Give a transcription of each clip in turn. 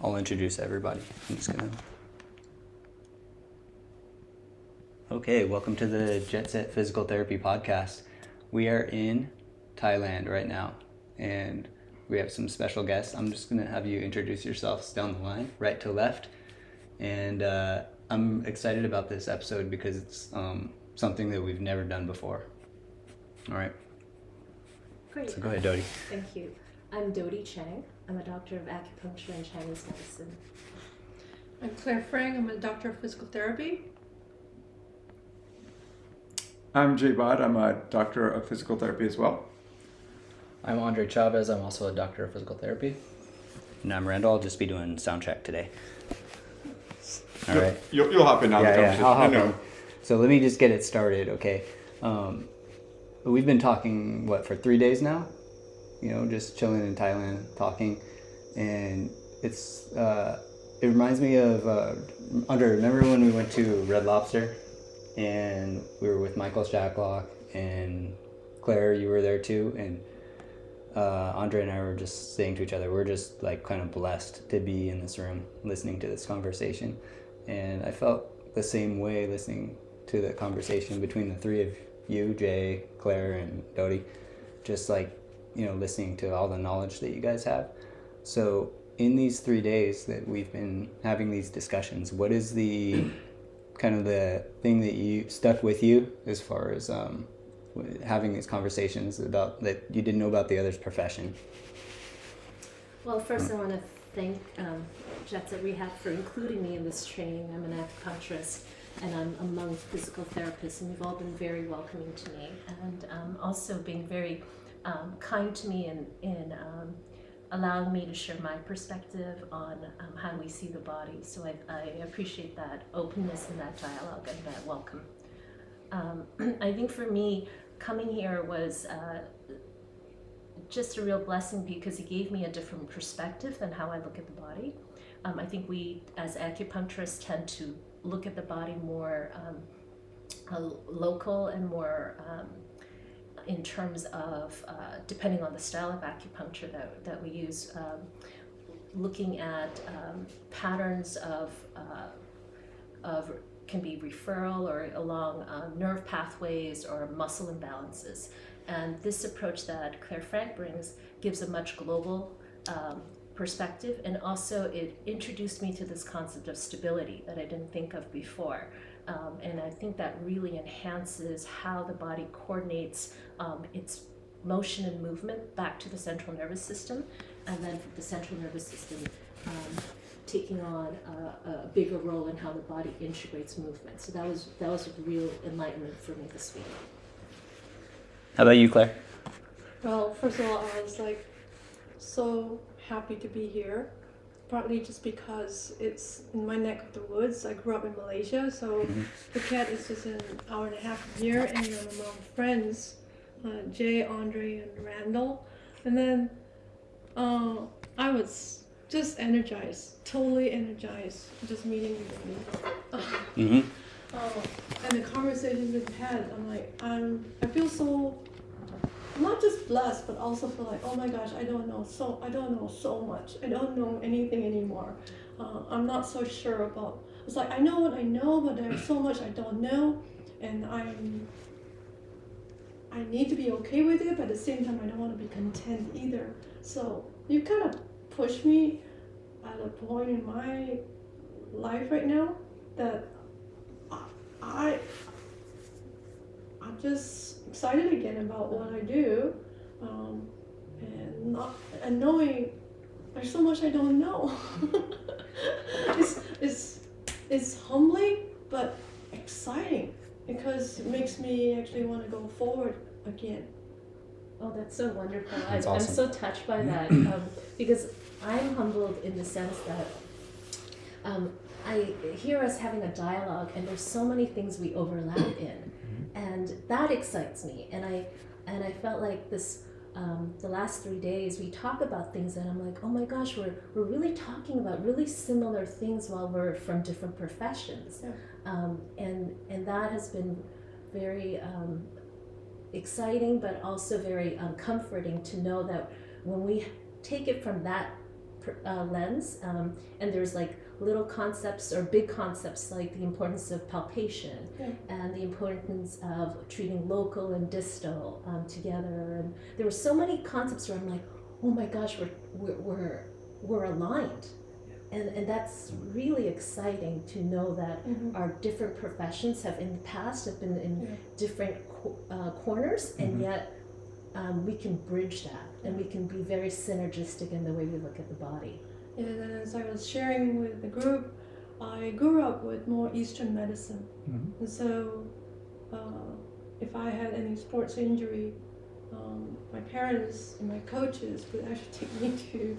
I'll introduce everybody. I'm just gonna. Okay, welcome to the Jet Set Physical Therapy Podcast. We are in Thailand right now, and we have some special guests. I'm just gonna have you introduce yourselves down the line, right to left. And I'm excited about this episode because it's something that we've never done before. All right. Great. So go ahead, Dody. Thank you. I'm Dodi Chang. I'm a doctor of acupuncture and Chinese medicine. I'm Clare Frank. I'm a doctor of physical therapy. I'm Jay Bod. I'm a doctor of physical therapy as well. I'm Andre Chavez. I'm also a doctor of physical therapy. And I'm Randall. I'll just be doing sound check today. All right. You'll hop in on the conversation. I'll hop in. So let me just get it started, okay? We've been talking, for 3 days now? Just chilling in Thailand, talking. And it reminds me of, Andre, remember when we went to Red Lobster? And we were with Michael Shacklock and Claire, you were there too. And Andre and I were just saying to each other, we're just kind of blessed to be in this room listening to this conversation. And I felt the same way listening to the conversation between the three of you, Jay, Claire, and Dody, just listening to all the knowledge that you guys have. So in these 3 days that we've been having these discussions, what is the kind of the thing that you stuck with you as far as having these conversations about that you didn't know about the other's profession? Well, first I want to thank Jet Set Rehab for including me in this training. I'm an acupuncturist and I'm among physical therapists, and you've all been very welcoming to me and also being very kind to me in allowing me to share my perspective on how we see the body. So I appreciate that openness and that dialogue and that welcome. I think for me, coming here was just a real blessing because it gave me a different perspective than how I look at the body. I think we, as acupuncturists, tend to look at the body more local and more in terms of, depending on the style of acupuncture that we use, looking at patterns of can be referral or along nerve pathways or muscle imbalances. And this approach that Clare Frank brings gives a much global perspective, and also it introduced me to this concept of stability that I didn't think of before. And I think that really enhances how the body coordinates its motion and movement back to the central nervous system, and then from the central nervous system taking on a bigger role in how the body integrates movement. So that was a real enlightenment for me this week. How about you, Claire? Well, first of all, I was so happy to be here. Partly just because it's in my neck of the woods. I grew up in Malaysia, so Phuket is just an hour and a half from here, and I'm among friends, Jay, Andre, and Randall. And then I was just energized, totally energized, just meeting you. And the conversations we've had, I feel so, not just blessed, but also feel oh my gosh, I don't know so much. I don't know anything anymore. I'm not so sure about, it's I know what I know, but there's so much I don't know, and I need to be okay with it, but at the same time I don't want to be content either. So you kind of push me at a point in my life right now that I'm just excited again about what I do, and knowing there's so much I don't know. It's humbling but exciting because it makes me actually want to go forward again. Oh, that's so wonderful. That's I'm awesome. so touched by that because I'm humbled in the sense that I hear us having a dialogue and there's so many things we overlap in, and that excites me. And I felt like this the last 3 days we talk about things that I'm oh my gosh, we're really talking about really similar things while we're from different professions. Yeah. And that has been very exciting, but also very comforting to know that when we take it from that lens, and there's like little concepts or big concepts like the importance of palpation and the importance of treating local and distal together. And there were so many concepts where I'm like, oh my gosh, we're aligned. And that's really exciting to know that our different professions have in the past have been in different corners, and yet we can bridge that, and we can be very synergistic in the way we look at the body. And as I was sharing with the group, I grew up with more Eastern medicine. And so if I had any sports injury, my parents and my coaches would actually take me to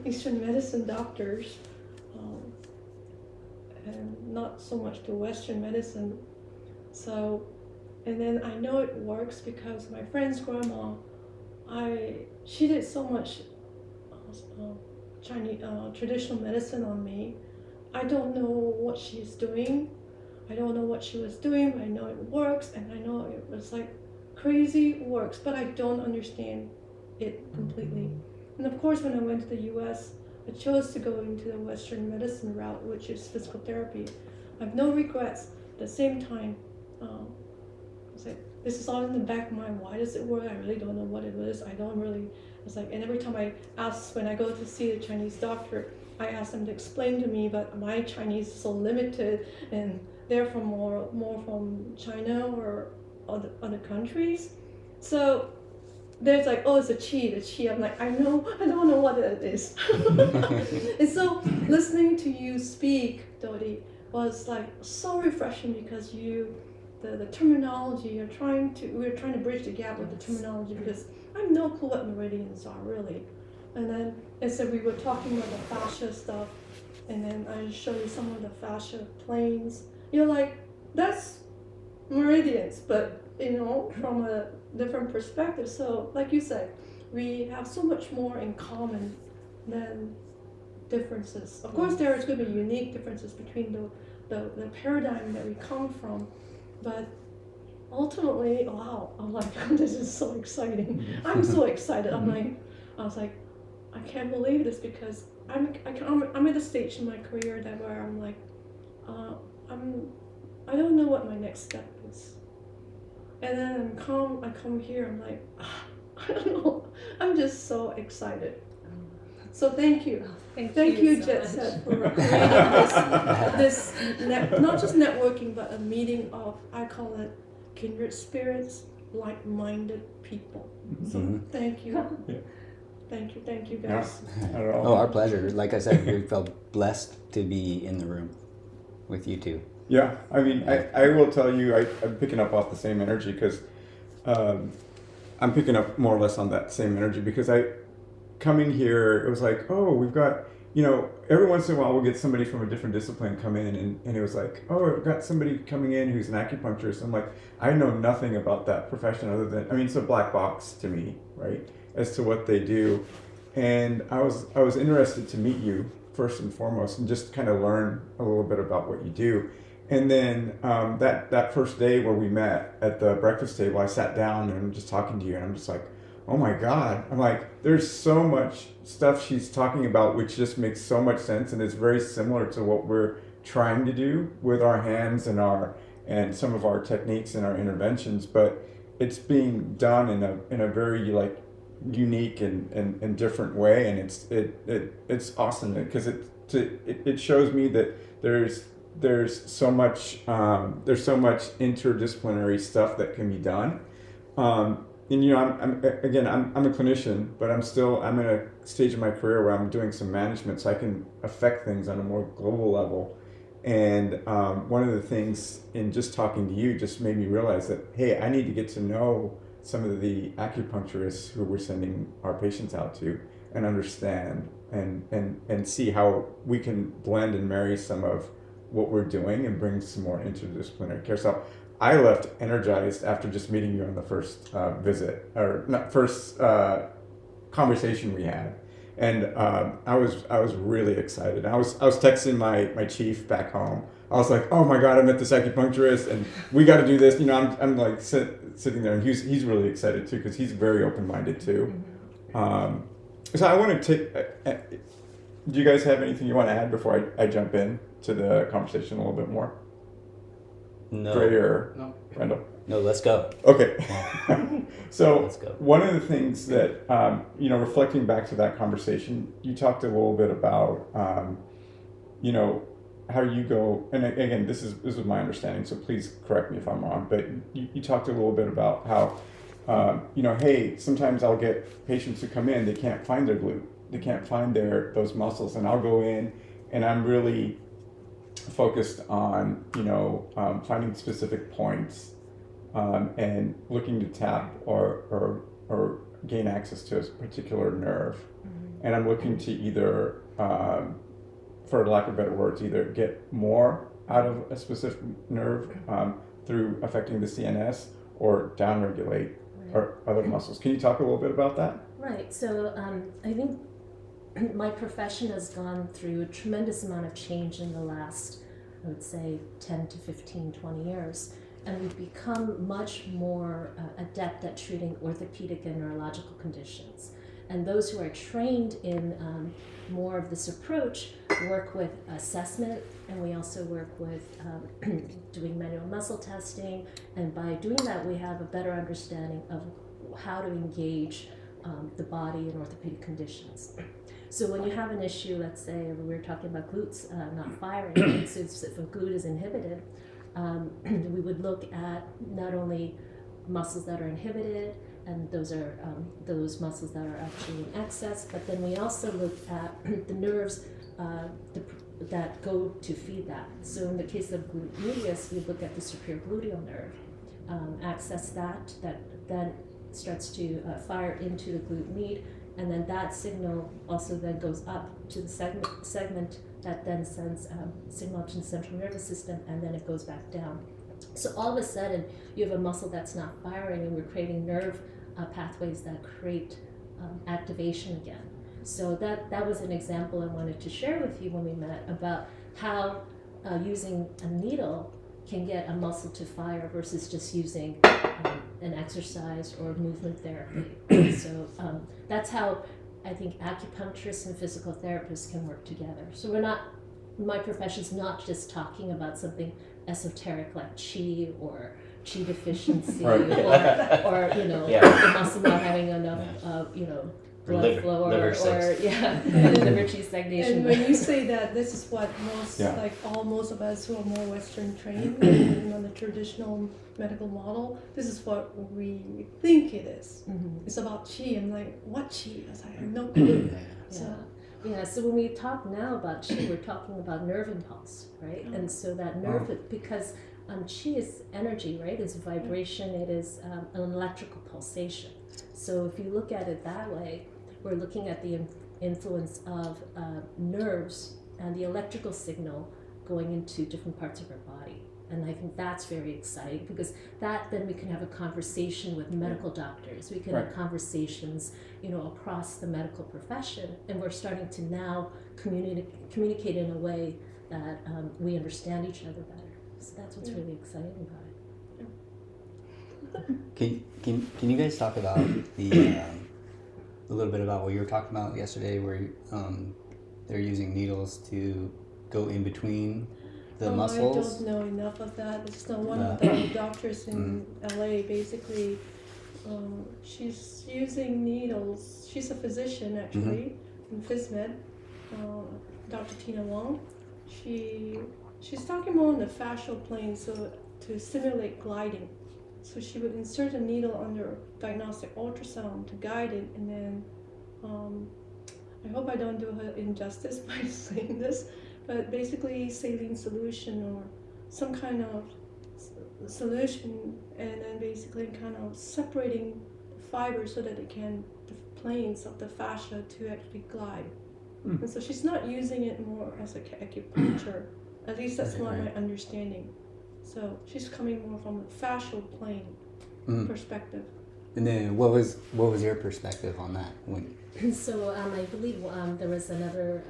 Eastern medicine doctors, and not so much to Western medicine. So, and then I know it works because my friend's grandma, she did so much Chinese traditional medicine on me. I don't know what she's doing. I don't know what she was doing, but I know it works, and I know it was like crazy works, but I don't understand it completely. And of course, when I went to the US, I chose to go into the Western medicine route, which is physical therapy. I have no regrets. At the same time, I was like, this is all in the back of my mind. Why does it work? I really don't know what it is. I don't really. It's like, and every time I ask, when I go to see the Chinese doctor, I ask them to explain to me, but my Chinese is so limited, and they're from more from China or other countries. So there's like, oh, it's a qi, the qi. I'm like, I don't know what it is. And so listening to you speak, Dodi, was like so refreshing because the terminology we're trying to bridge the gap with the terminology, because I have no clue what meridians are really. And then as we were talking about the fascia stuff, and then I showed you some of the fascia planes. You're like, that's meridians, but from a different perspective. So like you said, we have so much more in common than differences. Of course, there is going to be unique differences between the paradigm that we come from, but ultimately, wow, I'm like, this is so exciting. I'm so excited. I was like, I can't believe this, because I'm at a stage in my career where I'm like, I don't know what my next step is. And then I come here, I'm like, I don't know. I'm just so excited. So thank you. Thank you, so Jet much. Set, for creating this not just networking, but a meeting of, I call it kindred spirits, like-minded people. So thank you. Thank you guys. Not at all. Oh, our pleasure. Like I said, we felt blessed to be in the room with you two. Yeah, I mean, I will tell you, I'm picking up off the same energy because I'm picking up more or less on that same energy, because coming here, it was like, oh, we've got, every once in a while we'll get somebody from a different discipline come in, and it was like, oh, I've got somebody coming in who's an acupuncturist. I'm like, I know nothing about that profession other than, it's a black box to me, right, as to what they do. And I was interested to meet you first and foremost and just kind of learn a little bit about what you do. And then that first day where we met at the breakfast table, I sat down and I'm just talking to you, and I'm just like, oh my God. I'm like, there's so much stuff she's talking about which just makes so much sense, and it's very similar to what we're trying to do with our hands and some of our techniques and our interventions, but it's being done in a very like unique and different way, and it's awesome because it shows me that there's so much interdisciplinary stuff that can be done. And I'm a clinician, but I'm in a stage of my career where I'm doing some management, so I can affect things on a more global level. And one of the things in just talking to you just made me realize that, hey, I need to get to know some of the acupuncturists who we're sending our patients out to and understand and see how we can blend and marry some of what we're doing and bring some more interdisciplinary care. So I left energized after just meeting you on the first conversation we had, and I was really excited. I was texting my chief back home. I was like, oh my God, I met this acupuncturist, and we got to do this. I'm like sitting there, and he's really excited too because he's very open-minded too. So I want to take Do you guys have anything you want to add before I jump in to the conversation a little bit more? No. Gray or No. Randall? No, let's go. Okay. So Let's go. one of the things that, reflecting back to that conversation, you talked a little bit about, how you go, and again, this is my understanding, so please correct me if I'm wrong, but you talked a little bit about how, hey, sometimes I'll get patients who come in, they can't find their glute, they can't find those muscles, and I'll go in and I'm really focused on, finding specific points, and looking to tap or gain access to a particular nerve. And I'm looking to either, for lack of better words, either get more out of a specific nerve through affecting the CNS or downregulate or other muscles. Can you talk a little bit about that? Right. So I think my profession has gone through a tremendous amount of change in the last, I would say, 10 to 15, 20 years. And we've become much more adept at treating orthopedic and neurological conditions. And those who are trained in more of this approach work with assessment, and we also work with doing manual muscle testing. And by doing that, we have a better understanding of how to engage the body in orthopedic conditions. So when you have an issue, let's say we were talking about glutes not firing, right? So if a glute is inhibited, we would look at not only muscles that are inhibited, and those are those muscles that are actually in excess, but then we also look at the nerves that go to feed that. So in the case of glute medius, we look at the superior gluteal nerve, access that then starts to fire into the glute med, and then that signal also then goes up to the segment that then sends signal to the central nervous system, and then it goes back down. So all of a sudden, you have a muscle that's not firing, and we're creating nerve pathways that create activation again. So that was an example I wanted to share with you when we met about how using a needle can get a muscle to fire versus just using an exercise or movement therapy. So that's how I think acupuncturists and physical therapists can work together. So my profession's not just talking about something esoteric like chi or chi deficiency Right. or the muscle not having enough blood flow or liver chi stagnation. And when you say that, this is what most of us who are more Western trained on the traditional medical model, this is what we think it is. Mm-hmm. It's about chi. I'm like, what chi? I was like, I have no clue. So when we talk now about chi, we're talking about nerve impulse, right? Oh. And so that nerve, because chi is energy, right? It's vibration, it is an electrical pulsation. So if you look at it that way, we're looking at the influence of nerves and the electrical signal going into different parts of our body. And I think that's very exciting because then we can have a conversation with medical doctors. We can have conversations, across the medical profession, and we're starting to now communicate in a way that we understand each other better. So that's what's really exciting about it. Can you guys talk about a little bit about what you were talking about yesterday, where they're using needles to go in between the muscles? I don't know enough of that. It's not one of the doctors in LA. Basically, she's using needles. She's a physician actually in PhysMed. Dr. Tina Wong. She's talking more on the fascial plane, so to simulate gliding. So she would insert a needle under diagnostic ultrasound to guide it, and then I hope I don't do her injustice by saying this, but basically saline solution or some kind of solution, and then basically kind of separating the fibers so that the planes of the fascia to actually glide. And so she's not using it more as a acupuncture. At least that's not my understanding. So she's coming more from a fascial plane perspective. And then what was your perspective on that? So I believe there was another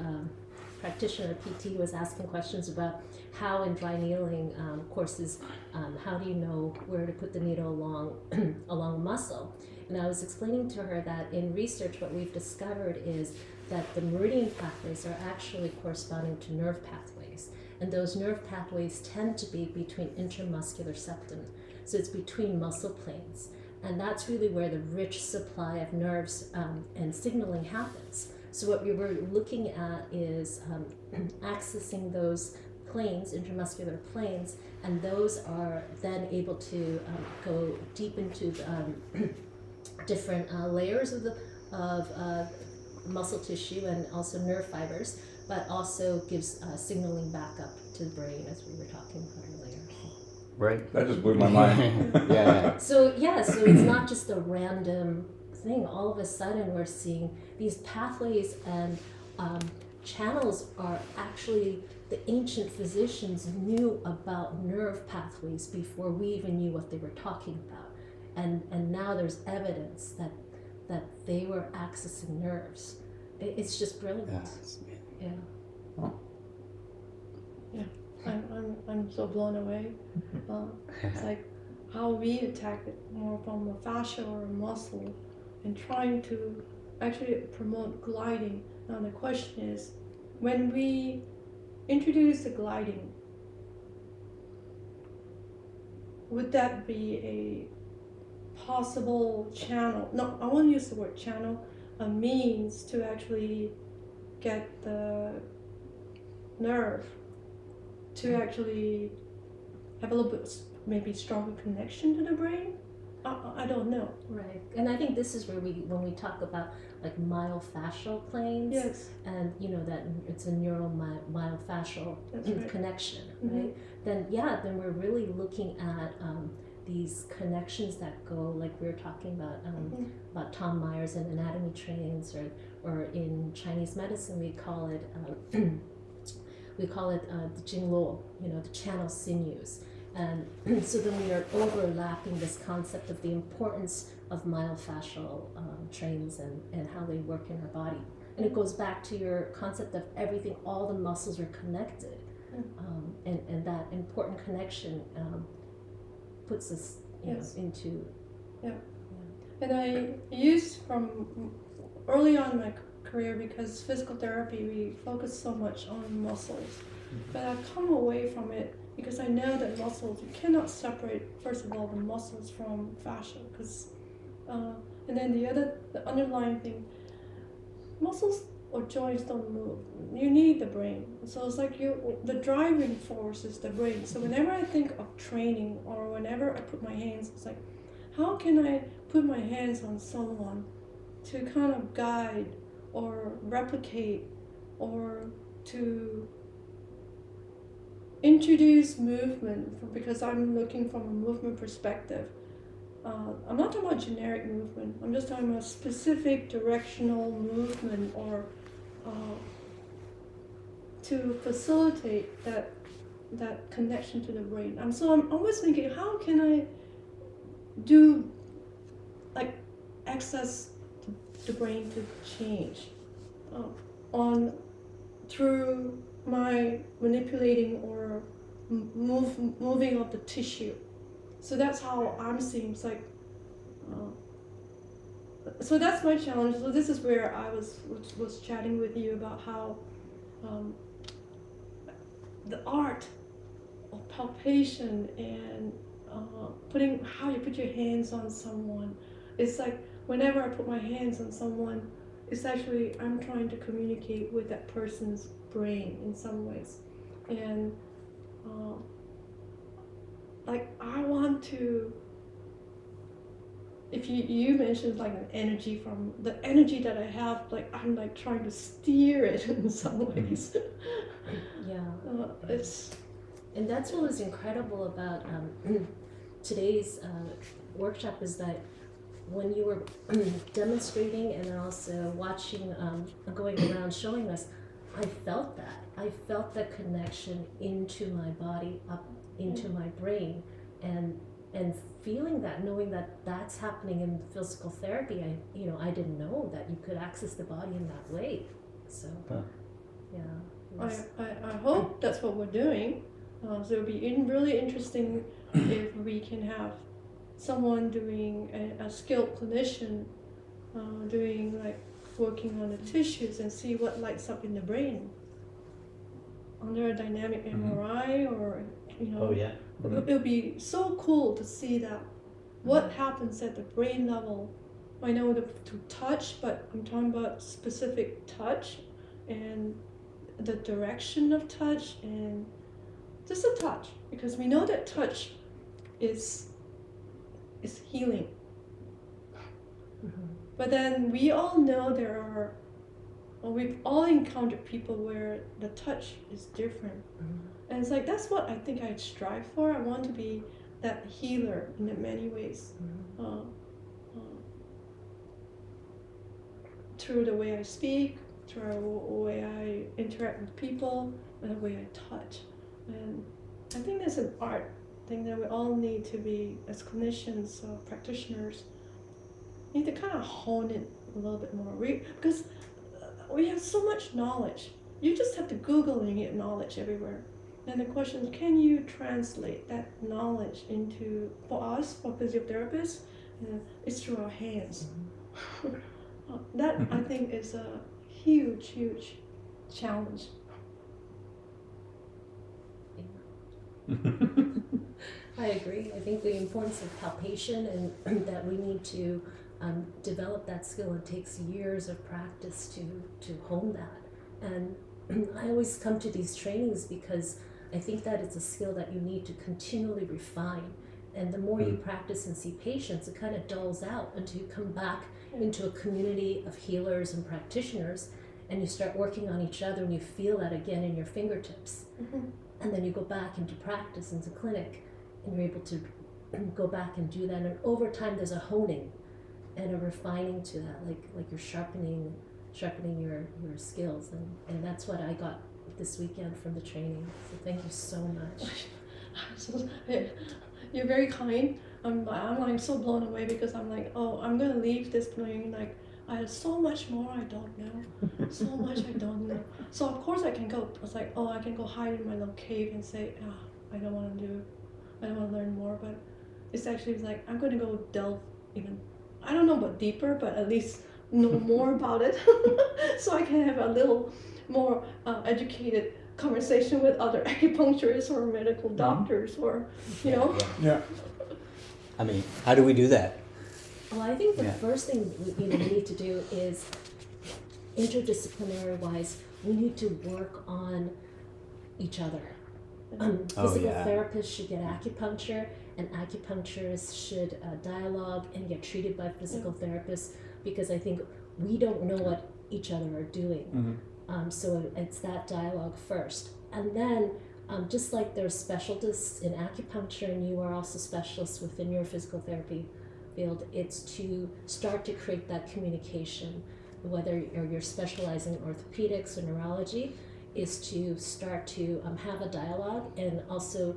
practitioner, PT, was asking questions about how in dry needling courses, how do you know where to put the needle along a muscle? And I was explaining to her that in research what we've discovered is that the meridian pathways are actually corresponding to nerve pathways. And those nerve pathways tend to be between intramuscular septum. So it's between muscle planes. And that's really where the rich supply of nerves and signaling happens. So what we were looking at is accessing those planes, intramuscular planes, and those are then able to go deep into different layers of muscle tissue and also nerve fibers, but also gives signaling back up to the brain, as we were talking about earlier. Right. That just blew my mind. Yeah. So it's not just a random thing. All of a sudden we're seeing these pathways and channels are actually, the ancient physicians knew about nerve pathways before we even knew what they were talking about. And now there's evidence that they were accessing nerves. It's just brilliant. Yeah. I'm so blown away. It's like how we attack it more from a fascia or a muscle and trying to actually promote gliding. Now the question is, when we introduce the gliding, would that be a possible channel? No, I won't use the word channel, a means to actually get the nerve to actually have a little bit maybe stronger connection to the brain. I don't know. Right. And I think this is where when we talk about like myofascial planes, Yes, and that it's a neural myofascial that's right. connection, Mhm. right? Then we're really looking at these connections that go, like we were talking about Tom Myers and anatomy trains, or in Chinese medicine we call it the Jingluo, the channel sinews. And so then we are overlapping this concept of the importance of myofascial trains and how they work in our body. And it goes back to your concept of everything, all the muscles are connected. And that important connection puts us Yes. into... And I used from early on in my career, because physical therapy, we focus so much on muscles. But I've come away from it because I know that muscles, you cannot separate, first of all, the muscles from fascia. And then the underlying thing, muscles or joints don't move. You need the brain. So it's like the driving force is the brain. So whenever I think of training, or whenever I put my hands, it's like, how can I put my hands on someone to kind of guide or replicate or to introduce movement, because I'm looking from a movement perspective. I'm not talking about generic movement. I'm just talking about specific directional movement, or to facilitate that connection to the brain. I'm always thinking, how can I do, like, access the brain to change through my manipulating or moving of the tissue. So that's how I'm seeing. It's like, so that's my challenge. So this is where I was chatting with you about how the art of palpation and how you put your hands on someone. It's like whenever I put my hands on someone, it's actually, I'm trying to communicate with that person's brain in some ways. And like, I want to, if you mentioned like an energy, from the energy that I have, like I'm like trying to steer it in some ways. It's, and that's what was incredible about today's workshop, is that when you were demonstrating and then also watching, going around showing us, I felt that. I felt the connection into my body, up into my brain, and feeling that, knowing that that's happening in physical therapy. I didn't know that you could access the body in that way. So, I hope that's what we're doing. So it'll be really interesting if we can have someone doing a skilled clinician doing like working on the tissues and see what lights up in the brain under a dynamic MRI or, you know. Oh yeah. It would be so cool to see that what happens at the brain level. I know to touch, but I'm talking about specific touch and the direction of touch and just a touch, because we know that touch is healing. But then we all know we've all encountered people where the touch is different. And it's like, that's what I think I strive for. I want to be that healer in many ways. Through the way I speak, through the way I interact with people, and the way I touch. And I think that's an art thing that we all need to be, as clinicians, practitioners, need to kind of hone it a little bit more. Because we have so much knowledge. You just have to Google and get knowledge everywhere. And the question is, can you translate that knowledge into, for us, for physiotherapists, it's through our hands. That, I think, is a huge, huge challenge. I agree. I think the importance of palpation and that we need to develop that skill. It takes years of practice to hone that. And I always come to these trainings because I think that it's a skill that you need to continually refine. And the more you practice and see patients, it kind of dulls out until you come back into a community of healers and practitioners, and you start working on each other, and you feel that again in your fingertips. And then you go back into practice, into clinic, and you're able to go back and do that. And over time, there's a honing and a refining to that, like you're sharpening your skills, and that's what I got this weekend from the training. So thank you so much. You're very kind. I'm like so blown away, because I'm like, oh, I'm gonna leave this plane like I have so much more I don't know, so much I don't know. So of course I can go. It's like, oh, I can go hide in my little cave and say, I don't want to learn more. But it's actually like, I'm gonna go delve even, I don't know about deeper, but at least know more about it, so I can have a little more educated conversation with other acupuncturists or medical doctors, or you know. Yeah. I mean, how do we do that? Well, I think the first thing we need to do is, interdisciplinary wise, we need to work on each other. Physical therapists should get acupuncture, and acupuncturists should dialogue and get treated by physical therapists, because I think we don't know what each other are doing. So it's that dialogue first. And then, just like there's specialists in acupuncture, and you are also specialists within your physical therapy field, it's to start to create that communication, whether you're specializing in orthopedics or neurology, is to start to have a dialogue, and also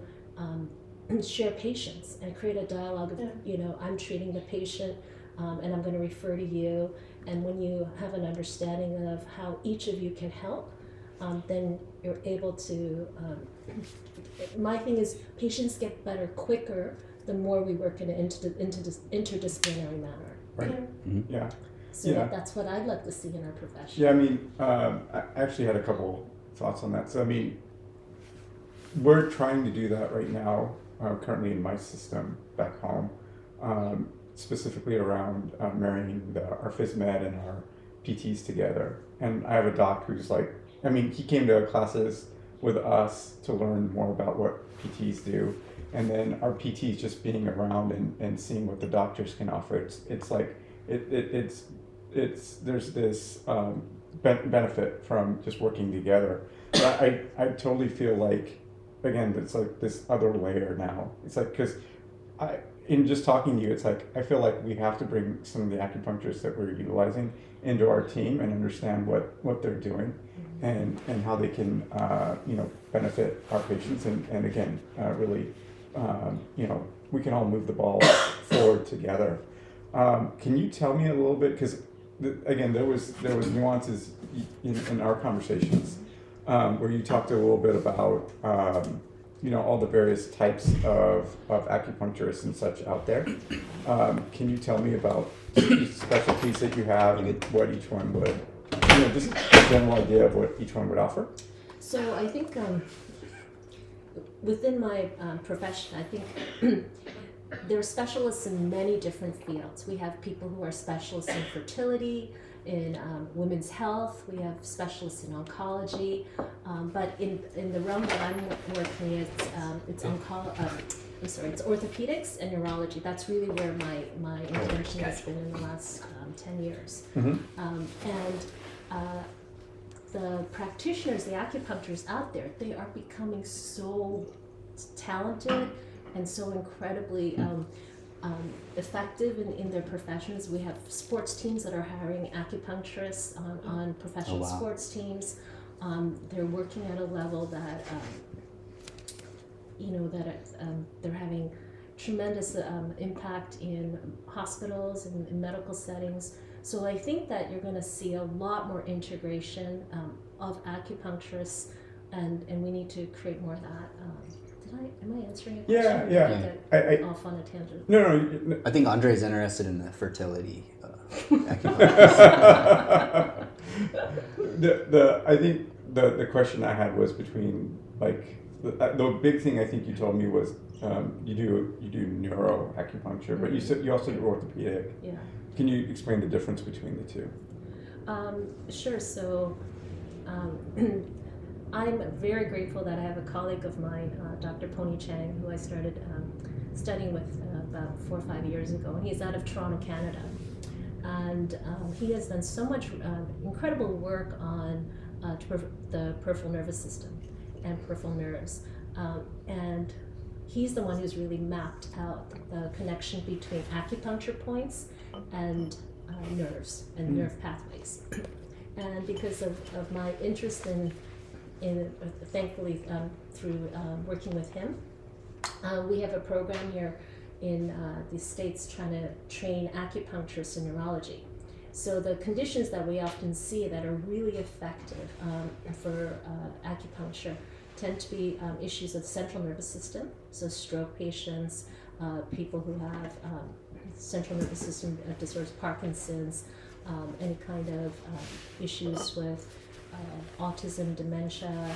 share patients and create a dialogue of, you know, I'm treating the patient, and I'm going to refer to you. And when you have an understanding of how each of you can help, then you're able to, my thing is, patients get better quicker the more we work in an interdisciplinary manner. Right. Yeah. So that's what I'd like to see in our profession. Yeah, I mean, I actually had a couple thoughts on that. So, I mean, we're trying to do that right now, currently in my system back home, specifically around marrying our phys med and our PTs together. And I have a doc who's like, I mean, he came to classes with us to learn more about what PTs do. And then our PTs just being around and seeing what the doctors can offer. It's like, it's there's this benefit from just working together. But I totally feel like, again, it's like this other layer now. It's like, because in just talking to you, it's like, I feel like we have to bring some of the acupuncturists that we're utilizing into our team and understand what they're doing and how they can, benefit our patients. And again, really, we can all move the ball forward together. Can you tell me a little bit, because again, there was nuances in our conversations where you talked a little bit about all the various types of acupuncturists and such out there. Can you tell me about each specialties that you have and what each one would, just a general idea of what each one would offer? So I think within my profession, I think there are specialists in many different fields. We have people who are specialists in fertility, in women's health. We have specialists in oncology, but in the realm that I'm working, it's orthopedics and neurology. That's really where my intervention has been in the last 10 years. The practitioners, the acupuncturists out there, they are becoming so talented and so incredibly effective in their professions. We have sports teams that are hiring acupuncturists on professional sports teams. They're working at a level that they're having tremendous impact in hospitals and in medical settings. So I think that you're going to see a lot more integration of acupuncturists, and we need to create more of that. Am I answering your question? Yeah. I off on a tangent. No. I think Andre is interested in the fertility acupuncturist. I think the question I had was between the big thing I think you told me was you do neuro acupuncture, but you also do orthopedic. Yeah. Can you explain the difference between the two? Sure. So I'm very grateful that I have a colleague of mine, Dr. Dodi Chang, who I started studying with about 4 or 5 years ago, and he's out of Toronto, Canada. And he has done so much incredible work on the peripheral nervous system and peripheral nerves. And he's the one who's really mapped out the connection between acupuncture points and nerves and nerve pathways. And because of my interest in thankfully through working with him, we have a program here in the States trying to train acupuncturists in neurology. So the conditions that we often see that are really effective for acupuncture tend to be issues of the central nervous system, so stroke patients, people who have central nervous system disorders, Parkinson's, any kind of issues with autism, dementia,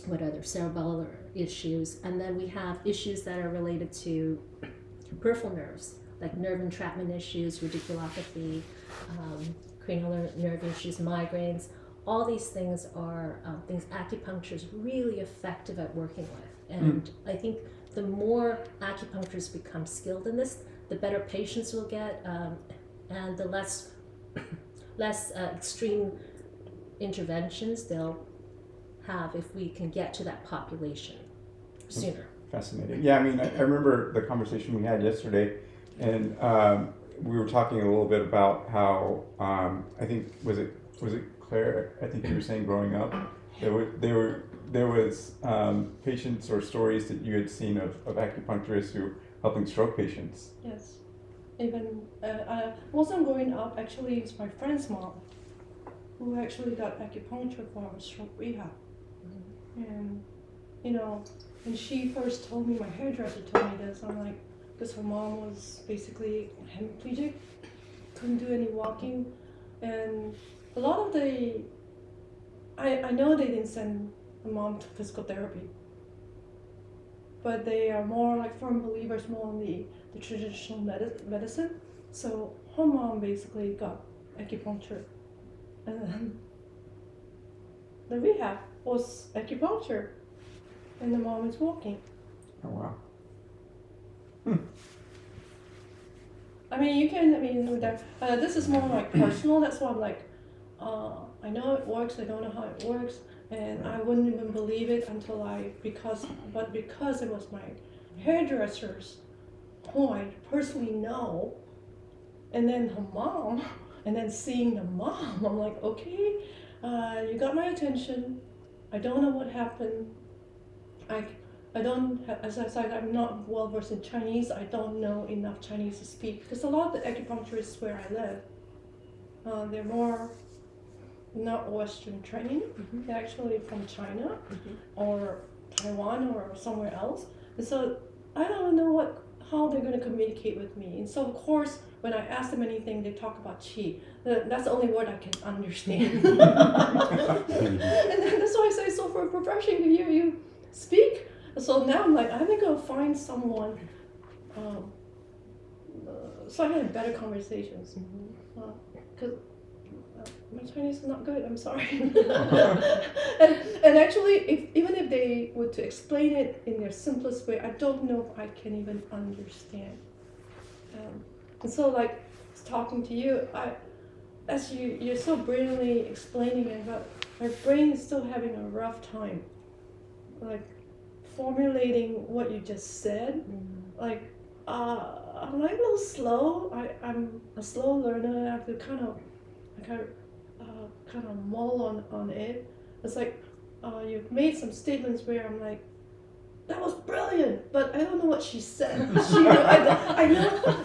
what other cerebellar issues, and then we have issues that are related to peripheral nerves, like nerve entrapment issues, radiculopathy, cranial nerve issues, migraines. All these things are things acupuncture is really effective at working with, and I think the more acupuncturists become skilled in this, the better patients will get, and the less extreme interventions they'll have if we can get to that population sooner. Fascinating. Yeah, I mean, I remember the conversation we had yesterday, and we were talking a little bit about how I think was it Claire? I think you were saying growing up there was patients or stories that you had seen of acupuncturists who were helping stroke patients. Yes. Even I wasn't growing up. Actually, it's my friend's mom who actually got acupuncture for stroke rehab. And when she first told me, my hairdresser told me this, I'm like, because her mom was basically hemiplegic, couldn't do any walking, and a lot of I know they didn't send the mom to physical therapy, but they are more like firm believers more in the traditional medicine. So her mom basically got acupuncture, and then the rehab was acupuncture, and the mom is walking. Oh wow. This is more like personal. That's why I'm like, I know it works. I don't know how it works, and I wouldn't even believe it until because it was my hairdressers, who I personally know, and then her mom, and then seeing the mom, I'm like, okay, you got my attention. I don't know what happened. I don't, as I said, I'm not well versed in Chinese. I don't know enough Chinese to speak, because a lot of the acupuncturists where I live, they're more not Western trained. They're actually from China or Taiwan or somewhere else. And so I don't know how they're going to communicate with me. And so of course, when I ask them anything, they talk about qi. That's the only word I can understand. And that's why I say, so for refreshing to hear you speak. So now I'm like, I think I'll find someone. So I had better conversations. Because my Chinese is not good, I'm sorry. and actually, even if they were to explain it in their simplest way, I don't know if I can even understand. And so like, talking to you, as you're so brilliantly explaining it, but my brain is still having a rough time. Like, formulating what you just said. Like, I'm like a little slow. I'm a slow learner. I have to kind of mull on it. It's like you've made some statements where I'm like, that was brilliant, but I don't know what she said. I know.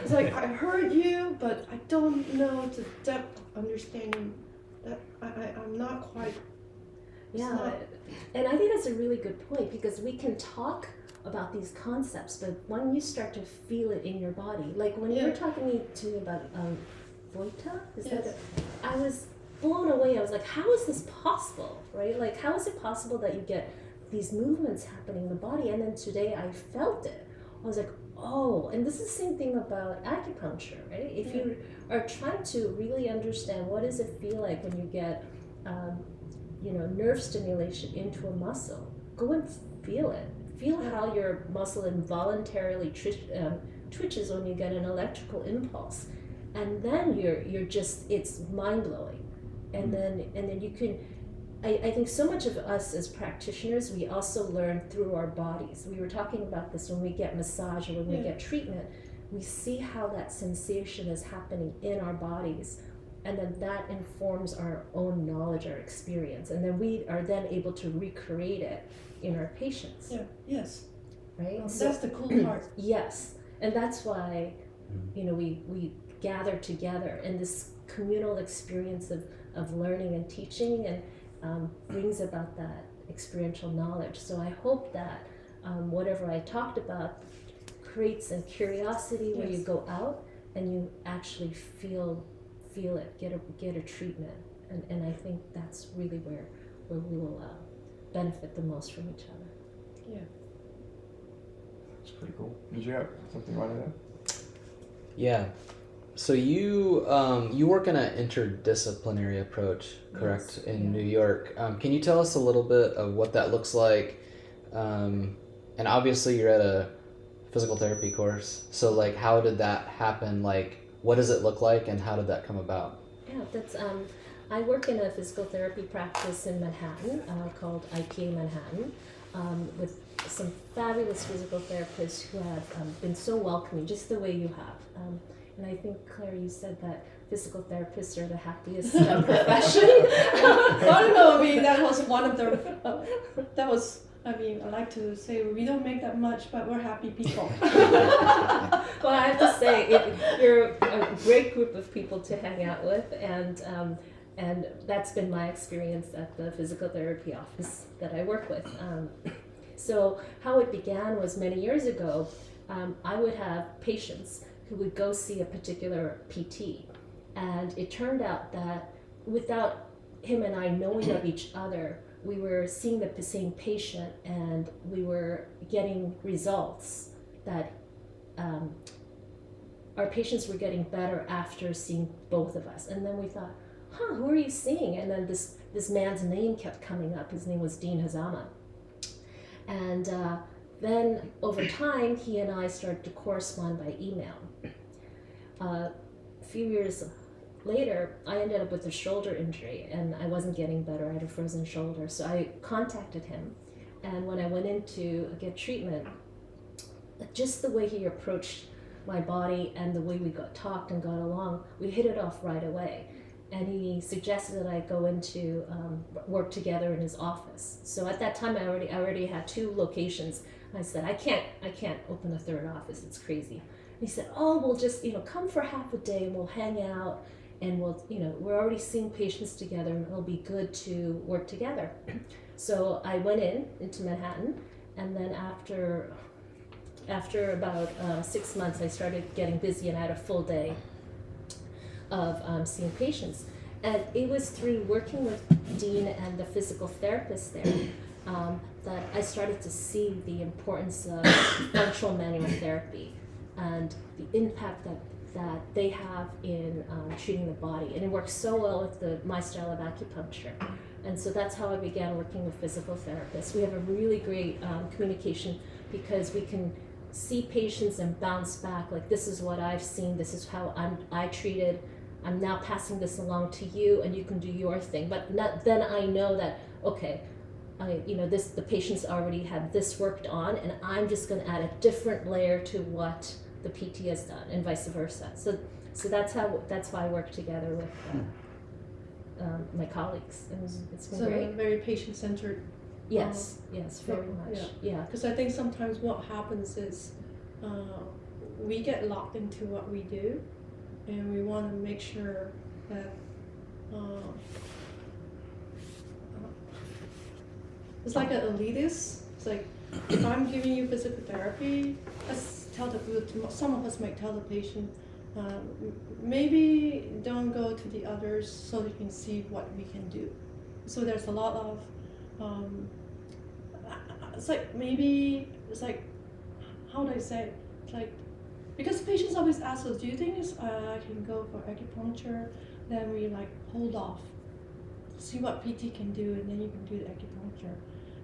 It's like I heard you, but I don't know the depth of understanding. That I'm not quite. Yeah, and I think that's a really good point, because we can talk about these concepts, but when you start to feel it in your body, like when you were talking to me about Voita, I was blown away. I was like, how is this possible, right? Like, how is it possible that you get these movements happening in the body? And then today I felt it. I was like, oh, and this is the same thing about acupuncture, right? If you are trying to really understand what does it feel like when you get nerve stimulation into a muscle, go and feel it. Feel how your muscle involuntarily twitches when you get an electrical impulse, and then you're just, it's mind blowing, and then you can. I think so much of us as practitioners, we also learn through our bodies. We were talking about this when we get massage or when we get treatment. We see how that sensation is happening in our bodies, and then that informs our own knowledge, our experience, and then we are then able to recreate it in our patients. Yeah. Yes. Right. So that's the cool part. Yes, and that's why, we gather together in this communal experience of learning and teaching, and brings about that experiential knowledge. So I hope that whatever I talked about creates a curiosity where you go out and you actually feel it, get a treatment, and I think that's really where we will benefit the most from each other. Yeah. It's pretty cool. Did you have something you wanted to add? Yeah. So you work in an interdisciplinary approach, correct, in New York. Can you tell us a little bit of what that looks like? And obviously you're at a physical therapy course. So like, how did that happen? Like, what does it look like, and how did that come about? Yeah, that's I work in a physical therapy practice in Manhattan called IPA Manhattan, with some fabulous physical therapists who have been so welcoming, just the way you have. And I think, Claire, you said that physical therapists are the happiest profession. I don't know. I mean, that was one of the. I like to say we don't make that much, but we're happy people. Well, I have to say, you're a great group of people to hang out with, and that's been my experience at the physical therapy office that I work with. So how it began was many years ago. I would have patients who would go see a particular PT, and it turned out that without him and I knowing of each other, we were seeing the same patient, and we were getting results that our patients were getting better after seeing both of us. And then we thought, who are you seeing? And then this man's name kept coming up. His name was Dean Hazama. And then over time, he and I started to correspond by email. A few years later, I ended up with a shoulder injury, and I wasn't getting better. I had a frozen shoulder. So I contacted him. And when I went in to get treatment, just the way he approached my body and the way we talked and got along, we hit it off right away. And he suggested that I go into work together in his office. So at that time, I already had 2 locations. I said, I can't open a 3rd office. It's crazy. And he said, oh, we'll just come for half a day and we'll hang out and we're already seeing patients together, and it'll be good to work together. So I went into Manhattan, and then after about 6 months, I started getting busy, and I had a full day of seeing patients. And it was through working with Dean and the physical therapist there that I started to see the importance of functional manual therapy and the impact that they have in treating the body. And it works so well with my style of acupuncture. And so that's how I began working with physical therapists. We have a really great communication because we can see patients and bounce back, like, this is what I've seen, this is how I treated, I'm now passing this along to you, and you can do your thing. But then I know that, okay, the patient's already had this worked on, and I'm just going to add a different layer to what the PT has done, and vice versa. So that's why I work together with my colleagues, and it's been great. Very patient-centered. Yes, very much. Yeah. Because I think sometimes what happens is we get locked into what we do, and we want to make sure that it's like an elitist. It's like, if I'm giving you physical therapy, some of us might tell the patient, maybe don't go to the others so you can see what we can do. So there's a lot of it's like, how do I say? It's like, because patients always ask us, do you think I can go for acupuncture? Then we like hold off, see what PT can do, and then you can do the acupuncture.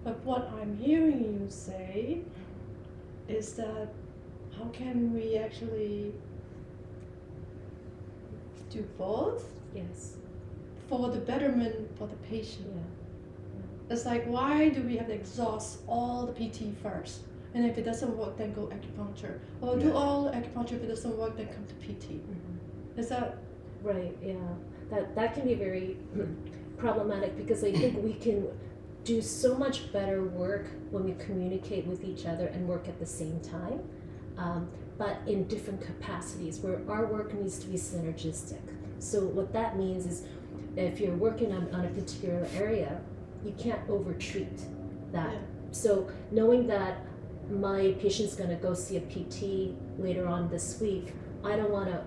But what I'm hearing you say is that how can we actually do both? Yes. For the betterment for the patient. Yeah. It's like, why do we have to exhaust all the PT first? And if it doesn't work, then go acupuncture. Or do all the acupuncture, if it doesn't work, then come to PT. Mm-hmm. Is that right? Yeah. That can be very problematic, because I think we can do so much better work when we communicate with each other and work at the same time, but in different capacities, where our work needs to be synergistic. So what that means is, if you're working on a particular area, you can't over-treat that. Yeah. So knowing that my patient's going to go see a PT later on this week, I don't want to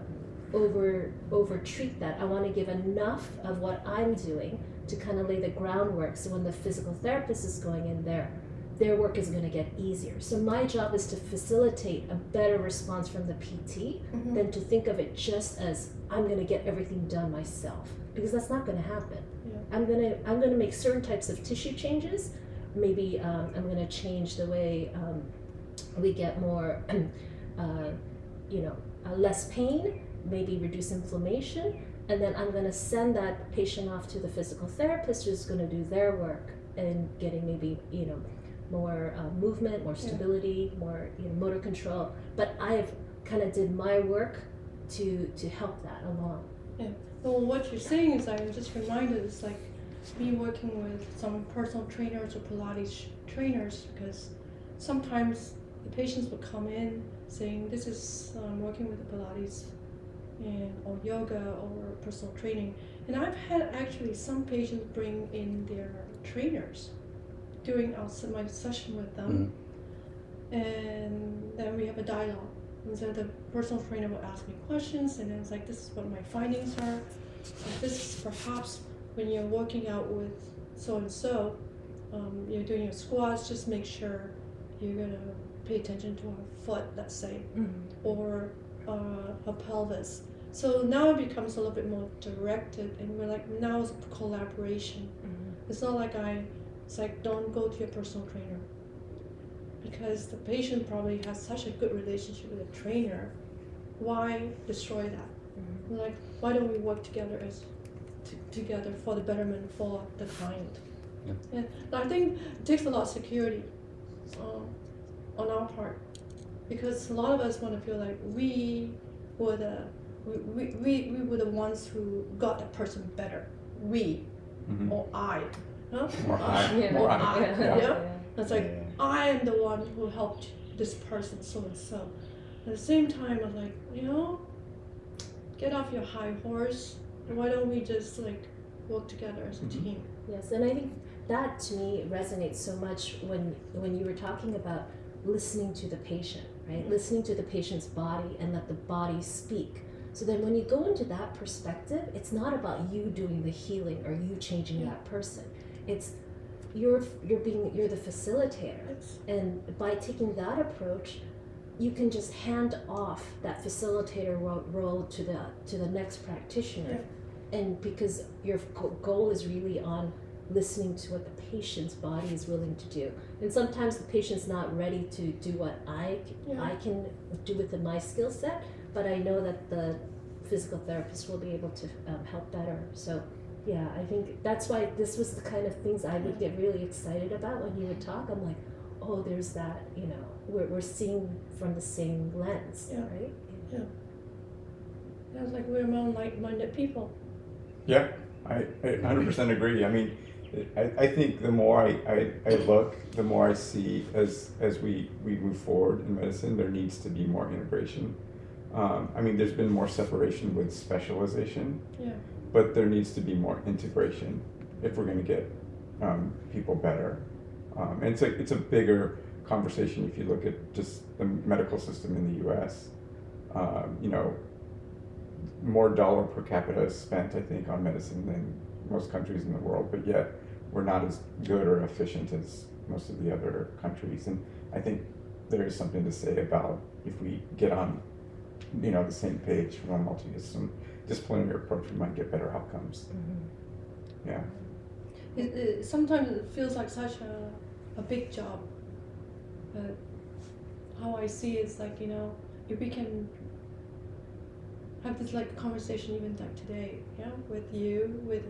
over-treat that. I want to give enough of what I'm doing to kind of lay the groundwork, so when the physical therapist is going in there, their work is going to get easier. So my job is to facilitate a better response from the PT than to think of it just as I'm going to get everything done myself, because that's not going to happen. Yeah. I'm going to make certain types of tissue changes. Maybe I'm going to change the way we get more, less pain, maybe reduce inflammation, and then I'm going to send that patient off to the physical therapist, who's going to do their work and getting maybe more movement, more stability, more motor control. But I've kind of did my work to help that along. Yeah. Well, what you're saying is, I'm just reminded, it's like me working with some personal trainers or Pilates trainers, because sometimes the patients would come in saying, this is working with the Pilates or yoga or personal training. And I've had actually some patients bring in their trainers during my session with them. And then we have a dialogue. And so the personal trainer will ask me questions, and then it's like, this is what my findings are. So this is perhaps when you're working out with so-and-so, you're doing your squats, just make sure you're gonna pay attention to her foot, let's say, or her pelvis. So now it becomes a little bit more directed, and we're like, now it's a collaboration. It's not like it's like, don't go to your personal trainer, because the patient probably has such a good relationship with the trainer. Why destroy that? We're like, why don't we work together together for the betterment for the client? Yeah. And I think it takes a lot of security on our part, because a lot of us want to feel like we were the ones who got the person better. Or I. Huh? More I. More I. Yeah. It's like, I am the one who helped this person, so and so. At the same time, I'm like, get off your high horse Why don't we just like work together as a team? Yes, and I think that to me resonates so much when you were talking about listening to the patient, right? Listening to the patient's body and let the body speak. So then when you go into that perspective, it's not about you doing the healing or you changing that person. It's you're the facilitator. And by taking that approach, you can just hand off that facilitator role to the next practitioner. And because your goal is really on listening to what the patient's body is willing to do. And sometimes the patient's not ready to do what I can do within my skill set, but I know that the physical therapist will be able to help better. So yeah, I think that's why this was the kind of things I would get really excited about when you would talk. I'm like, oh, there's that, we're seeing from the same lens, right? Yeah. It's like we're more like-minded people. Yeah, I 100% agree. I mean, I think the more I look, the more I see as we move forward in medicine, there needs to be more integration. I mean, there's been more separation with specialization, but there needs to be more integration if we're going to get people better. And it's a bigger conversation if you look at just the medical system in the U.S. More dollar per capita is spent, I think, on medicine than most countries in the world, but yet we're not as good or efficient as most of the other countries. And I think there is something to say about if we get on, the same page from a multidisciplinary approach, we might get better outcomes. Yeah. Sometimes it feels like such a big job, but how I see it is like, if we can have this like conversation even like today, with you, with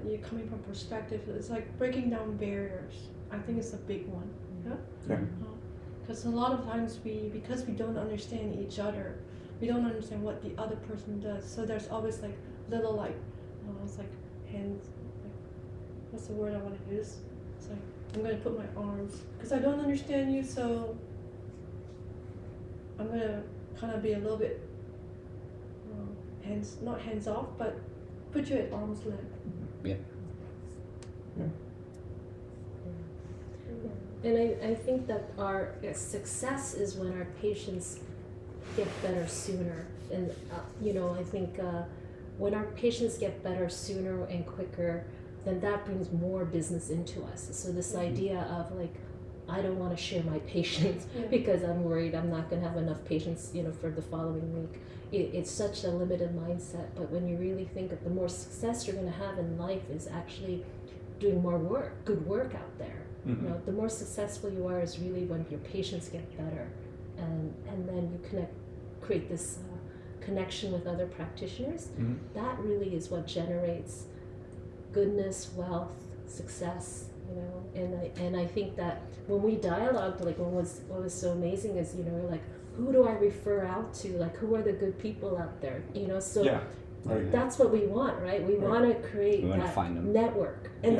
you coming from perspective, it's like breaking down barriers. I think it's a big one. Because a lot of times because we don't understand each other, we don't understand what the other person does. So there's always like little it's like hands. Like, what's the word I want to use? It's like I'm gonna put my arms because I don't understand you, so I'm gonna kind of be a little bit not hands off, but put you at arm's length. And I think that our success is when our patients get better sooner. And, I think when our patients get better sooner and quicker, then that brings more business into us. So this idea of like, I don't want to share my patients because I'm worried I'm not going to have enough patients, for the following week. It's such a limited mindset. But when you really think of the more success you're going to have in life is actually doing more work, good work out there. The more successful you are is really when your patients get better, and then you create this connection with other practitioners. That really is what generates goodness, wealth, success. And I think that when we dialogued, like what was so amazing is like, who do I refer out to? Like, who are the good people out there? So that's what we want, right? We want to create that network, and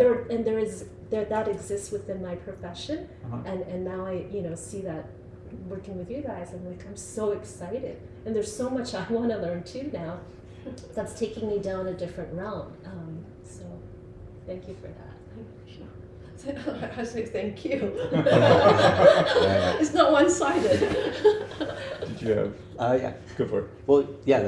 that exists within my profession, and now I see that working with you guys. I'm so excited, and there's so much I want to learn too now. That's taking me down a different realm. So thank you for that. I say thank you. It's not one-sided. Did you have? Yeah. Go for it. Well, yeah,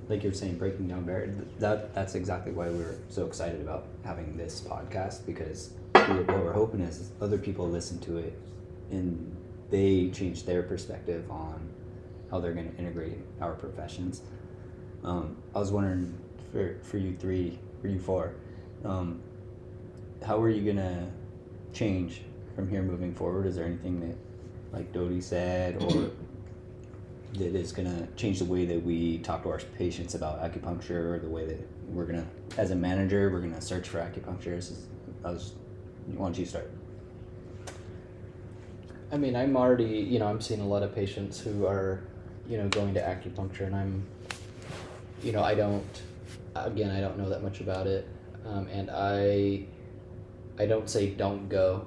like you're saying, breaking down barriers. That's exactly why we're so excited about having this podcast, because what we're hoping is other people listen to it and they change their perspective on how they're going to integrate our professions. I was wondering for you three, or you four, how are you gonna change from here moving forward? Is there anything that, like Dodi said, or that is gonna change the way that we talk to our patients about acupuncture, or the way that we're gonna, as a manager, we're gonna search for acupuncturists? Why don't you start? I mean, I'm already, I'm seeing a lot of patients who are, going to acupuncture, and I'm, I don't know that much about it, and I don't say don't go,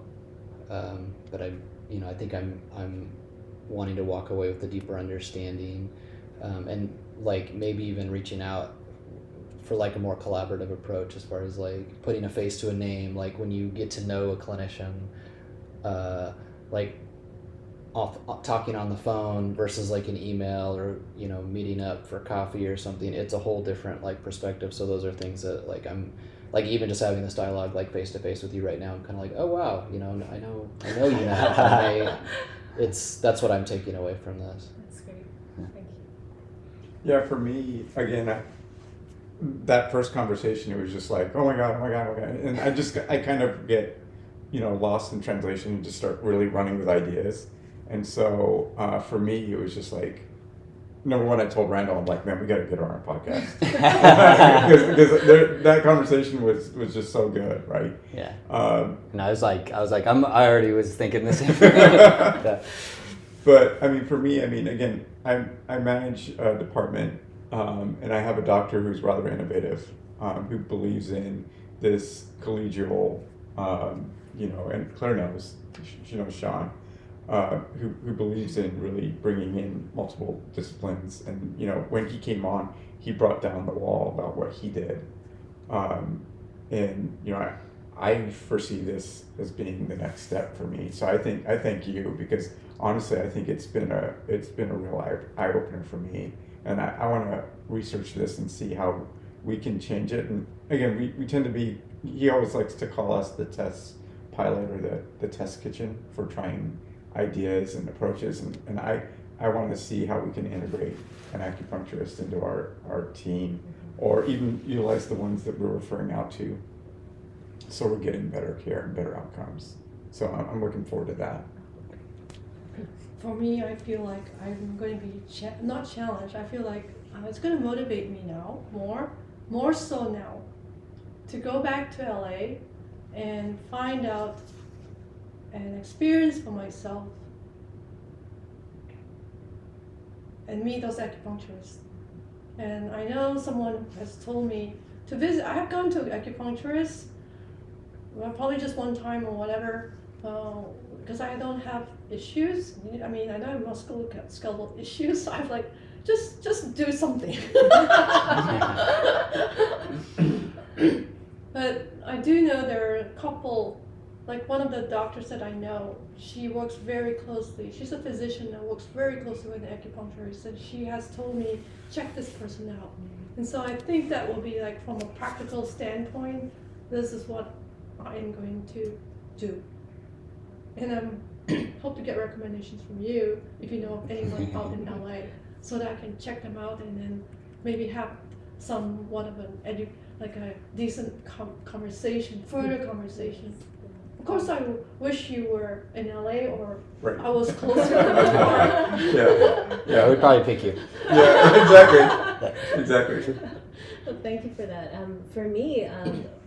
but I think I'm wanting to walk away with a deeper understanding, and like maybe even reaching out for like a more collaborative approach as far as like putting a face to a name, like when you get to know a clinician, like talking on the phone versus like an email or meeting up for coffee or something. It's a whole different like perspective. So those are things that like I'm like, even just having this dialogue like face to face with you right now, I'm kind of like, oh wow, I know you now. That's what I'm taking away from this. That's great. Thank you. Yeah, for me, again, that first conversation, it was just like, oh my god, and I kind of get, lost in translation and just start really running with ideas. And so for me, it was just like, number one, I told Randall, I'm like, man, we got to get her on a podcast because that conversation was just so good, right? Yeah. And I was like, I already was thinking the same. Yeah. But I mean, for me, again, I manage a department, and I have a doctor who's rather innovative, who believes in this collegial, and Claire knows, she knows Sean. Who believes in really bringing in multiple disciplines, and when he came on, he brought down the wall about what he did, and I foresee this as being the next step for me. So I thank you, because honestly I think it's been a real eye opener for me, and I want to research this and see how we can change it. And again, we tend to be, he always likes to call us the test pilot or the test kitchen for trying ideas and approaches, and I want to see how we can integrate an acupuncturist into our team, or even utilize the ones that we're referring out to, so we're getting better care and better outcomes. So I'm looking forward to that. For me, I feel like I'm going to be not challenged. I feel like it's going to motivate me now more so now, to go back to LA and find out and experience for myself and meet those acupuncturists. And I know someone has told me to visit. I have gone to acupuncturists, well, probably just one time or whatever, because I don't have issues. I mean, I don't have musculoskeletal issues, so I'm like, just do something. But I do know there are a couple, like one of the doctors that I know, she works very closely. She's a physician that works very closely with an acupuncturist, and she has told me, check this person out. And so I think that will be like, from a practical standpoint, this is what I am going to do. And I hope to get recommendations from you, if you know of anyone out in LA, so that I can check them out and then maybe have somewhat of a decent conversation, further conversation. Of course, I wish you were in LA, or Right. I was closer to you. Yeah, we'd probably pick you. Yeah, exactly. Well, thank you for that. For me,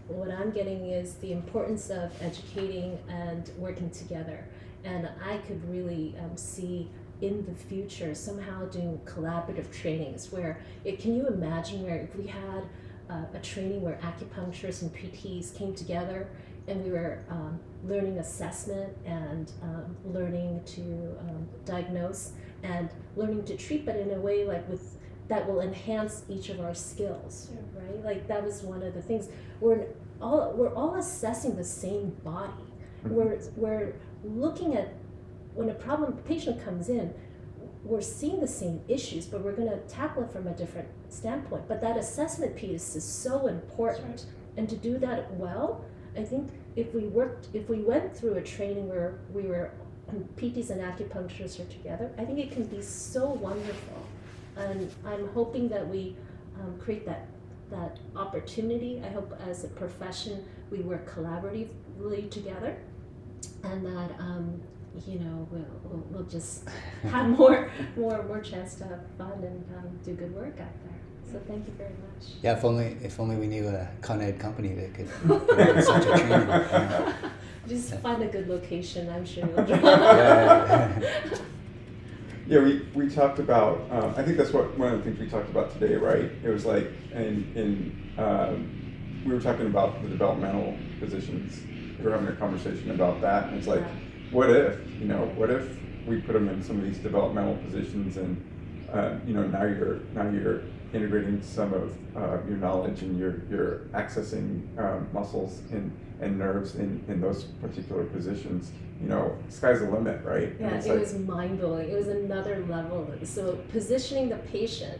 what I'm getting is the importance of educating and working together. And I could really see in the future somehow doing collaborative trainings where, can you imagine where if we had a training where acupuncturists and PTs came together and we were learning assessment and learning to diagnose and learning to treat, but in a way like that will enhance each of our skills, right? Like that was one of the things. We're all assessing the same body. We're looking at, when a patient comes in, we're seeing the same issues, but we're going to tackle it from a different standpoint. But that assessment piece is so important, Right. And to do that well, I think if we went through a training where we were PTs and acupuncturists are together, I think it can be so wonderful. And I'm hoping that we create that opportunity. I hope as a profession we work collaboratively together, and that we'll just have more chance to have fun and do good work out there. So thank you very much. Yeah, if only we knew a Con Ed company that could provide such a training. Yeah. Just find a good location. I'm sure you'll draw. Yeah, we talked about, I think that's one of the things we talked about today, right? It was like, we were talking about the developmental positions. We were having a conversation about that, and it's like, what if we put them in some of these developmental positions, and now you're integrating some of your knowledge, and you're accessing muscles and nerves in those particular positions. Sky's the limit, right? Yeah, And it's it was mind-blowing. It was another level. So positioning the patient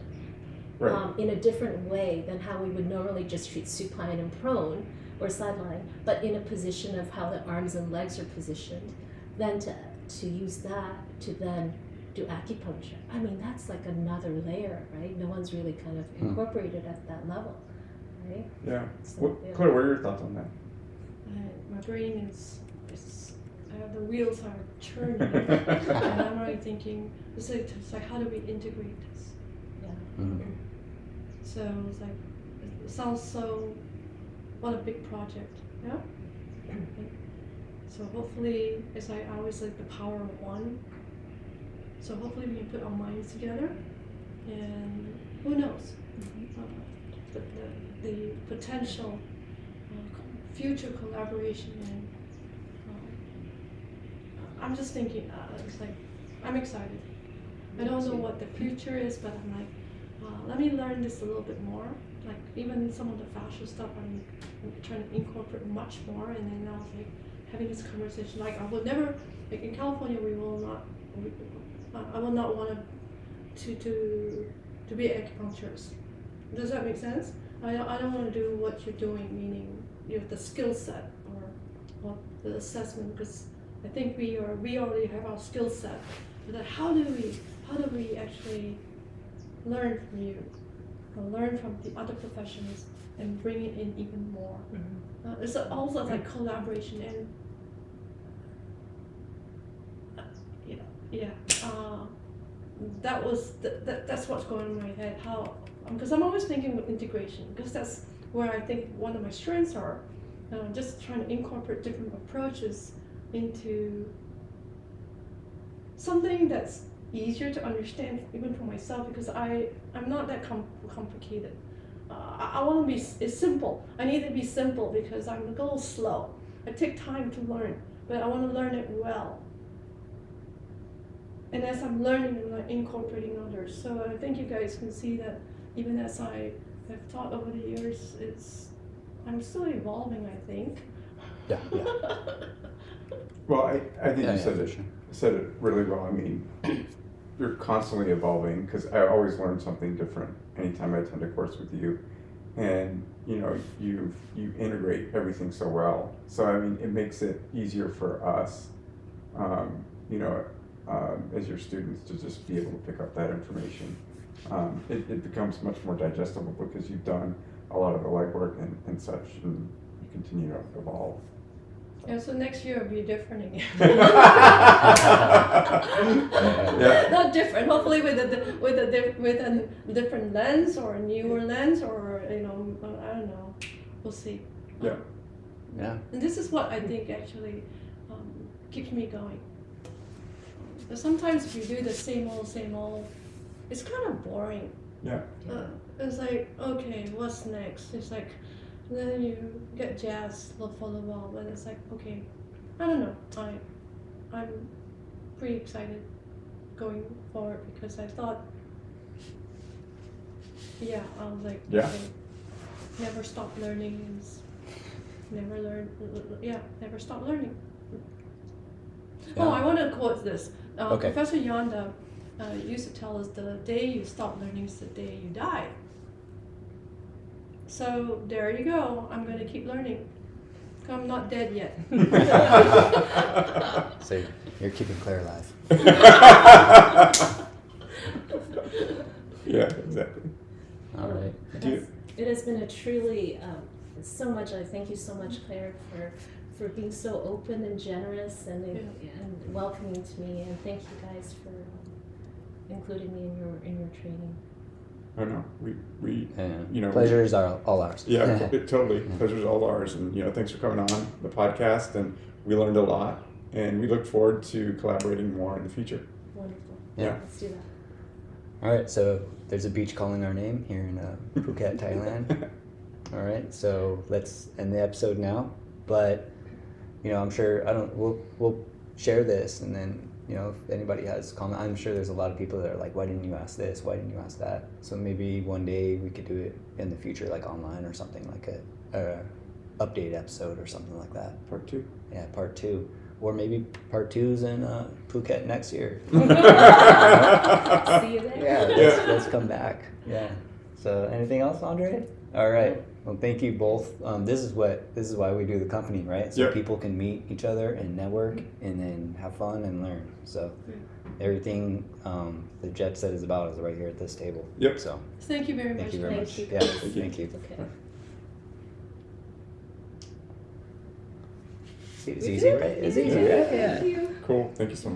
right. in a different way than how we would normally just treat supine and prone or sideline, but in a position of how the arms and legs are positioned, then to use that to then do acupuncture. I mean, that's like another layer, right? No one's really kind of incorporated at that level, right? Yeah. So, Claire, what are your thoughts on that? My brain is the wheels are churning, and I'm already thinking, it's like how do we integrate this? Yeah. Mm-hmm. So it's like, it sounds so, what a big project, yeah? So hopefully, as I always like the power of one. So hopefully we can put our minds together, and who knows, the potential future collaboration. And I'm just thinking, it's like, I'm excited. I don't know what the future is, but I'm like, let me learn this a little bit more. Like even some of the fascia stuff, I'm trying to incorporate much more. And then I was like having this conversation. Like I would never, like in California, I will not want to be an acupuncturist. Does that make sense? I don't want to do what you're doing, meaning the skill set or the assessment, because I think we already have our skill set. But then how do we actually learn from you, or learn from the other professionals, and bring it in even more? Mm-hmm. It's also like collaboration and that's what's going on in my head. How, because I'm always thinking of integration, because that's where I think one of my strengths are. Just trying to incorporate different approaches into something that's easier to understand even for myself, because I'm not that complicated. I want to be simple. I need to be simple because I'm a little slow. I take time to learn, but I want to learn it well. And as I'm learning, I'm like incorporating others. So I think you guys can see that even as I have taught over the years, I'm still evolving, I think. Yeah. Well, I think you sure. said it really well. I mean, you're constantly evolving, because I always learn something different anytime I attend a course with you, and you integrate everything so well. So I mean, it makes it easier for us, as your students, to just be able to pick up that information. It becomes much more digestible because you've done a lot of the legwork and such, and you continue to evolve. Yeah, so next year will be different again. Yeah. Not different. Hopefully with a different lens, or a newer lens, or I don't know. We'll see. Yeah. Yeah. And this is what I think actually keeps me going. But sometimes if you do the same old, it's kind of boring. Yeah. It's like, okay, what's next? It's like, then you get jazzed for a little while, but it's like, okay, I don't know. I'm pretty excited going forward, because I thought, I was like, okay, never stop learning, never stop learning. Yeah. Oh, I want to quote this. Okay. Professor Yonda used to tell us, the day you stop learning is the day you die. So there you go. I'm going to keep learning. I'm not dead yet. So you're keeping Claire alive. Yeah, exactly. All right. It has been a truly so much. I thank you so much, Claire, for being so open and generous and welcoming to me, and thank you guys for including me in your training. Oh no, we pleasures are all ours. Yeah, totally. Pleasure's all ours, and thanks for coming on the podcast, and we learned a lot, and we look forward to collaborating more in the future. Wonderful. Yeah. Let's do that. All right, so there's a beach calling our name here in Phuket, Thailand. All right, so let's end the episode now. But I'm sure we'll share this, and then you know, if anybody has comment, I'm sure there's a lot of people that are like, why didn't you ask this? Why didn't you ask that? So maybe one day we could do it in the future, like online or something, like a update episode or something like that. Part 2. Yeah, part 2. Or maybe part 2's in Phuket next year. See you there. Yeah, let's come back. Yeah. So anything else, Andre? All right. Well, thank you both. This is why we do the company, right? So Yep. people can meet each other and network and then have fun and learn. So everything that Jet said is about is right here at this table. Yep. So Thank you very thank much. you very Thank much. you. Yeah. Thank you. Okay. It's easy, right? It's easy, right? Yeah. Thank you. Cool. Thank you so much.